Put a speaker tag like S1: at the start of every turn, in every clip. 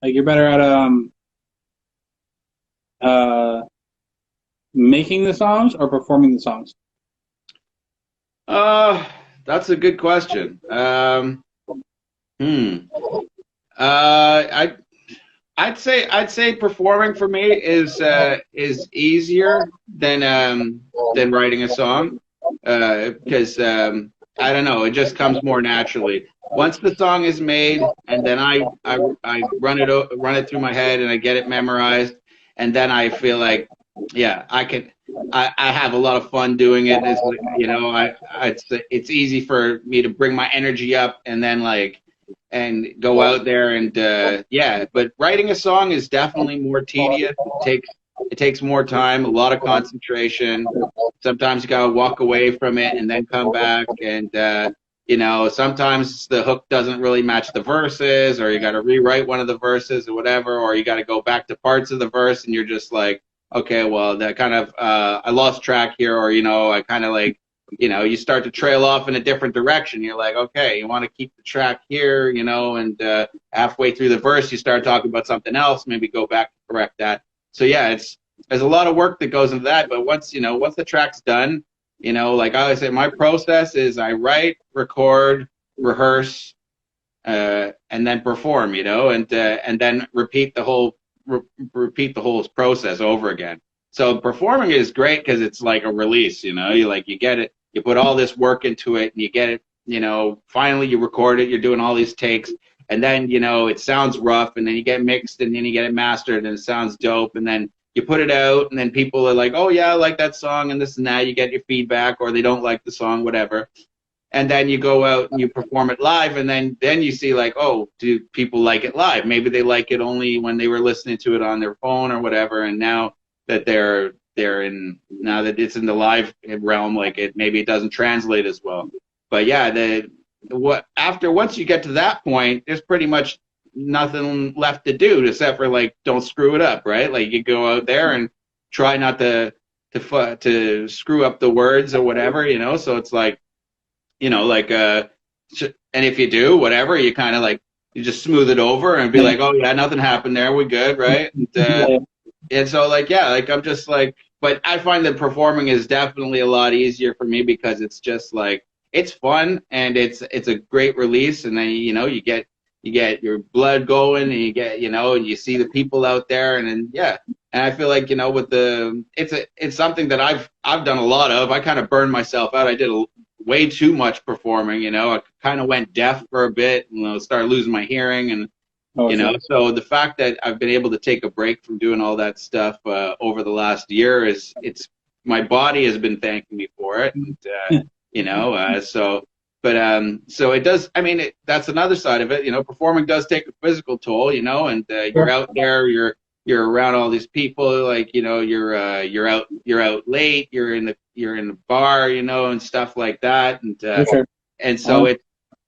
S1: Like you're better at uh making the songs or performing the songs?
S2: Uh, that's a good question. Hmm. I I'd say performing for me is easier than writing a song because I don't know, it just comes more naturally. Once the song is made, and then I run it through my head and I get it memorized, and then I feel like yeah, I have a lot of fun doing it. It's you know it's easy for me to bring my energy up and then like and go out there and yeah. But writing a song is definitely more tedious. It takes more time, a lot of concentration. Sometimes you gotta walk away from it and then come back, and sometimes the hook doesn't really match the verses, or you gotta rewrite one of the verses or whatever, or you gotta go back to parts of the verse, and you're just like, okay, well, that kind of I lost track here, or I kind of like you start to trail off in a different direction. You're like, okay, you want to keep the track here, and halfway through the verse, you start talking about something else, maybe go back to correct that. So yeah, there's a lot of work that goes into that. But once the track's done, like I always say, my process is I write, record, rehearse, and then perform, and then repeat the whole process over again. So performing is great because it's like a release, you get it, you put all this work into it, and you get it, finally you record it, you're doing all these takes, and then it sounds rough, and then you get mixed, and then you get it mastered, and it sounds dope, and then you put it out, and then people are like, oh yeah, I like that song, and this and that. You get your feedback, or they don't like the song, whatever, and then you go out and you perform it live, and then you see like, oh, do people like it live? Maybe they like it only when they were listening to it on their phone or whatever, and now that now that it's in the live realm, like maybe it doesn't translate as well. But yeah, once you get to that point, there's pretty much nothing left to do except for like don't screw it up, right? Like you go out there and try not to screw up the words or whatever, so it's like like and if you do whatever, you kind of like you just smooth it over and be like, oh yeah, nothing happened there, we good, right?
S1: Yeah.
S2: And so like yeah, like I'm just like, but I find that performing is definitely a lot easier for me because it's just like it's fun and it's a great release, and then you get your blood going, and you get and you see the people out there, and then yeah. And I feel like with it's something that I've done a lot of. I kind of burned myself out. I did way too much performing. I kind of went deaf for a bit, started losing my hearing, and
S1: Okay.
S2: so the fact that I've been able to take a break from doing all that stuff over the last year it's my body has been thanking me for it, and so. But so it does. I mean, that's another side of it. Performing does take a physical toll. And you're
S1: Sure.
S2: out there. You're around all these people. Like you're out late. You're in the bar. And stuff like that.
S1: For sure.
S2: And so
S1: Um,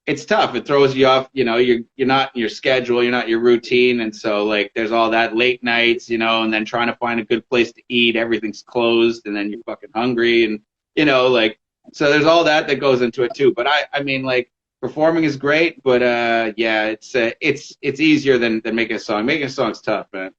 S2: it's tough. It throws you off. You're not in your schedule. You're not in your routine. And so like there's all that late nights. And then trying to find a good place to eat. Everything's closed, and then you're fucking hungry, and like. So there's all that goes into it too. But I mean, like performing is great, but yeah, it's easier than making a song. Making a song's tough, man.